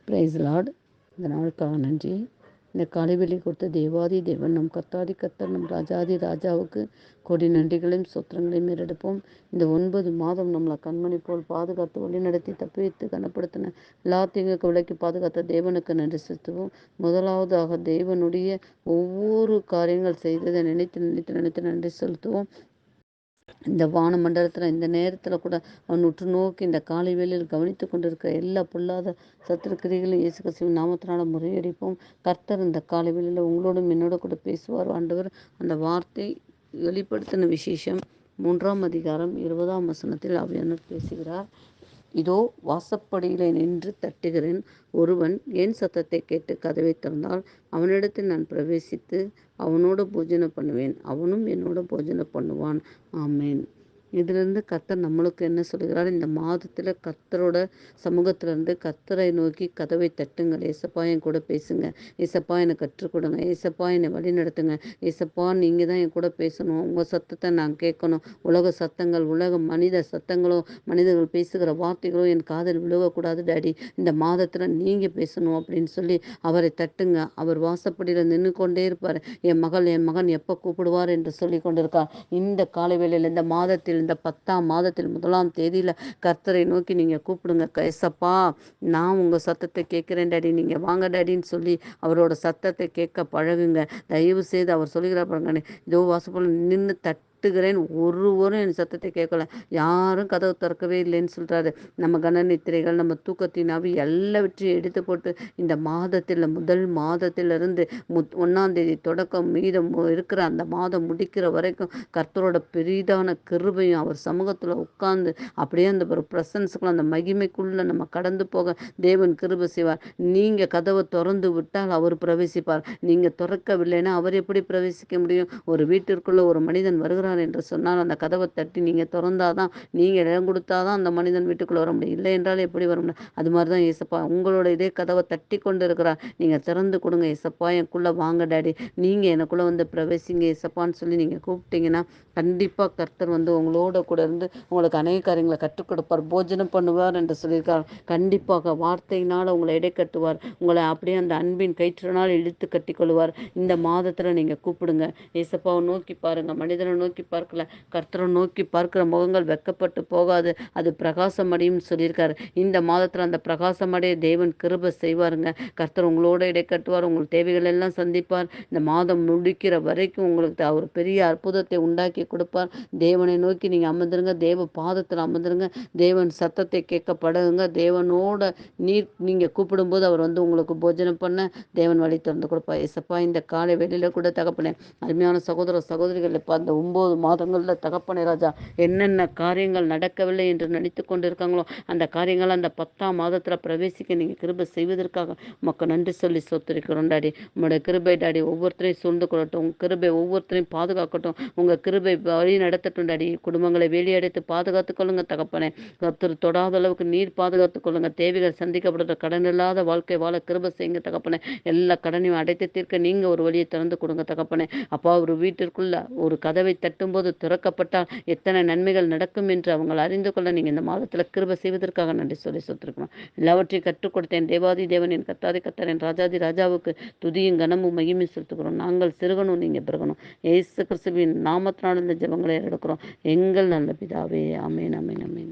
Price Lord. இந்த நாளுக்காக நன்றி. இந்த காலைவெளி கொடுத்த தேவாதி தேவன் நம் கர்த்தாதி கர்த்தர் நம் ராஜாதி ராஜாவுக்கு கொடி நன்றிகளையும் சொத்திரங்களையும் ஏறெடுப்போம். இந்த 9 மாதம் நம்மளை கண்மணி போல் பாதுகாத்து வழிநடத்தி தப்பித்து கனப்படுத்தின எல்லா தீங்குக்கு விலக்கி பாதுகாத்த தேவனுக்கு நன்றி செலுத்துவோம். முதலாவதாக தேவனுடைய ஒவ்வொரு காரியங்கள் செய்ததை நினைத்து நினைத்து நினைத்து நன்றி செலுத்துவோம். இந்த வான மண்டலத்தில் இந்த நேரத்தில் கூட அவன் உற்று நோக்கி இந்த காலை வேளையில் கவனித்து கொண்டிருக்கிற எல்லா பொல்லாத சத்துருக்கிரிகளையும் இயேசு கிறிஸ்துவின் நாமத்தினால முறியடிப்போம். கர்த்தர் இந்த காலை வேளையில் உங்களோடும் என்னோட கூட பேசுவார். ஆண்டவர் அந்த வார்த்தை வெளிப்படுத்தின விசேஷம் 3ஆம் அதிகாரம் 20ஆம் வசனத்தில் ஆவியானவர் பேசுகிறார். இதோ வாசப்படியிலே நின்று தட்டுகிறேன். ஒருவன் என் சத்தத்தை கேட்டு கதவை திறந்தால் அவனிடத்தில் நான் பிரவேசித்து அவனோட போஜனம் பண்ணுவேன், அவனும் என்னோட போஜனம் பண்ணுவான். ஆமேன். இதிலிருந்து கர்த்தர் நம்மளுக்கு என்ன சொல்கிறார்? இந்த மாதத்தில் கர்த்தரோட சமூகத்திலிருந்து கர்த்தரை நோக்கி கதவை தட்டுங்கள். ஏசப்பா என் கூட பேசுங்க, ஏசப்பா எனக்கு கற்றுக் கொடுங்க, ஏசப்பா என்னை வழி நடத்துங்க, ஏசப்பா நீங்கள் தான் என் கூட பேசணும், உங்கள் சத்தத்தை நான் கேட்கணும். உலக சத்தங்கள், மனித சத்தங்களோ, மனிதர்கள் பேசுகிற வார்த்தைகளோ என் காதில் விழுகக்கூடாது டாடி. இந்த மாதத்தில் நீங்கள் பேசணும் அப்படின்னு சொல்லி அவரை தட்டுங்க. அவர் வாசப்படியில் நின்று கொண்டே இருப்பார். என் மகன் எப்போ கூப்பிடுவார் என்று சொல்லி கொண்டிருக்கார். இந்த காலை வேளையில் இந்த மாதத்தில், இந்த 10ஆம் மாதத்தில் 1ஆம் தேதியில் கர்த்தரை நோக்கி நீங்கள் கூப்பிடுங்க. ஏசப்பா நான் உங்கள் சத்தத்தை கேட்குறேன் டாடி, நீங்கள் வாங்க டாடின்னு சொல்லி அவரோட சத்தத்தை கேட்க பழகுங்க. தயவு செய்து அவர் சொல்லுகிறார் பாருங்க, இதோ வாசப்போல் நின்று தட்டுகிறேன், ஒருவரும் என் சத்தத்தை கேட்கல, யாரும் கதவு திறக்கவே இல்லைன்னு சொல்கிறாரு. நம்ம கனநித்திரைகள், நம்ம தூக்கத்தின் ஆவி எல்லாவற்றையும் எடுத்து போட்டு இந்த மாதத்தில், முதல் மாதத்திலிருந்து 1ஆம் தேதி தொடக்கம் மீதம் இருக்கிற அந்த மாதம் முடிக்கிற வரைக்கும் கர்த்தரோட பெரிதான கிருபையும் அவர் சமூகத்தில் உட்கார்ந்து அப்படியே அந்த ஒரு பிரசன்ஸுக்குள்ள, அந்த மகிமைக்குள்ள நம்ம கடந்து போக தேவன் கிருபை செய்வார். நீங்கள் கதவை திறந்து விட்டால் அவர் பிரவேசிப்பார். நீங்கள் திறக்கவில்லைன்னா அவர் எப்படி பிரவேசிக்க முடியும்? ஒரு வீட்டிற்குள்ள ஒரு மனிதன் வருகிறார் என்று சொன்னால் அந்த கதவை தட்டி நீங்கள் திறந்தாதான், நீங்கள் இடம் கொடுத்தாதான் அந்த மனிதன் வீட்டுக்குள்ள வர முடியும். இல்லை என்றால் எப்படி வர முடியும்? அது மாதிரி தான் ஏசப்பா உங்களோட இதே கதவை தட்டி கொண்டு இருக்கிறார். நீங்கள் திறந்து கொடுங்க. ஏசப்பா எனக்குள்ளே வாங்க டாடி, நீங்கள் எனக்குள்ளே வந்து பிரவேசிங்க ஏசப்பான்னு சொல்லி நீங்கள் கூப்பிட்டீங்கன்னா கண்டிப்பாக கர்த்தர் வந்து உங்களோட கூட இருந்து உங்களுக்கு அநேக காரியங்களை கற்றுக் கொடுப்பார், போஜனம் பண்ணுவார் என்று சொல்லியிருக்கார். கண்டிப்பாக வார்த்தையினால் உங்களை இடை கட்டுவார். உங்களை அப்படியே அந்த அன்பின் கயிற்றினால் இழுத்து கட்டி கொள்வார். இந்த மாதத்தில் நீங்கள் கூப்பிடுங்க. ஏசப்பாவை நோக்கி பாருங்கள். மனிதனை நோக்கி பார்க்கல, கர்த்தரை நோக்கி பார்க்கிற முகங்கள் வெக்கப்பட்டு போகாது, அது பிரகாசமடையும் சொல்லியிருக்காரு. இந்த மாதத்தில் அந்த பிரகாசமடைய தேவன் கிருபை செய்வாருங்க. கர்த்தர் உங்களோட இடை கட்டுவார், உங்கள் தேவைகள் எல்லாம் சந்திப்பார். இந்த மாதம் முடிக்கிற வரைக்கும் உங்களுக்கு அவர் பெரிய அற்புதத்தை உண்டாக்கி கொடுப்பார். தேவனை நோக்கி நீங்கள் அமர்ந்துருங்க, தேவ பாதத்தில் அமர்ந்துருங்க, தேவன் சத்தத்தை கேட்க பழகுங்க. தேவனோட நீங்கள் கூப்பிடும்போது அவர் வந்து உங்களுக்கு போஜனம் பண்ண தேவன் வழி திறந்து கொடுப்பார். ஏசப்பா இந்த காலை வெளியில் கூட தகப்பனே, அருமையான சகோதர சகோதரிகள் இப்போ அந்த 9 மாதங்களில் தகப்பனே ராஜா என்னென்ன காரியங்கள் நடக்கவில்லை என்று நினைத்து கொண்டு இருக்காங்களோ அந்த காரியங்கள் அந்த 10ஆம் மாதத்தில் பிரவேசிக்க நீங்கள் கிருபை செய்வதற்காக உமக்கு நன்றி சொல்லி சொத்திருக்கிறோம் டாடி. உங்களுடைய கிருபை டாடி ஒவ்வொருத்தரையும் சூழ்ந்து கொள்ளட்டும், உங்கள் கிருபை ஒவ்வொருத்தரையும் பாதுகாக்கட்டும், உங்கள் கிருபை வழி நடத்தட்டும் டாடி. குடும்பங்களை வேலையடைத்து பாதுகாத்துக் கொள்ளுங்க தகப்பனே. கர்த்தர் தொடாத அளவுக்கு நீர் பாதுகாத்துக் கொள்ளுங்க. தேவைகள் சந்திக்கப்படுற கடன் இல்லாத வாழ்க்கை வாழ கிருபை செய்யுங்க தகப்பனே. எல்லா கடனையும் அடைத்து தீர்க்க நீங்கள் ஒரு வழியை திறந்து கொடுங்க தகப்பனே. அப்பா ஒரு வீட்டிற்குள்ள ஒரு கதவை தட்டும்போது திறக்கப்பட்டால் எத்தனை நன்மைகள் நடக்கும் என்று அவங்க அறிந்து கொள்ள நீங்கள் இந்த மாதத்தில் கிருபை செய்வதற்காக நன்றி சொல்லி சொத்திருக்கணும். எல்லாவற்றையும் கற்றுக் கொடுத்தேன் தேவாதி தேவனின் கத்தாதி கத்தரின் ராஜாதி ராஜாவுக்கு துதியும் கனமும் மகிமை செலுத்துகிறோம். நாங்கள் சிறுகணும், நீங்கள் பிறகணும். ஏசு கிறிஸ்துவின் நாமத்தினால் இந்த ஜெபங்களை எடுக்கிறோம் எங்கள் நல்ல பிதாவே. ஆமேன் ஆமேன் ஆமேன்.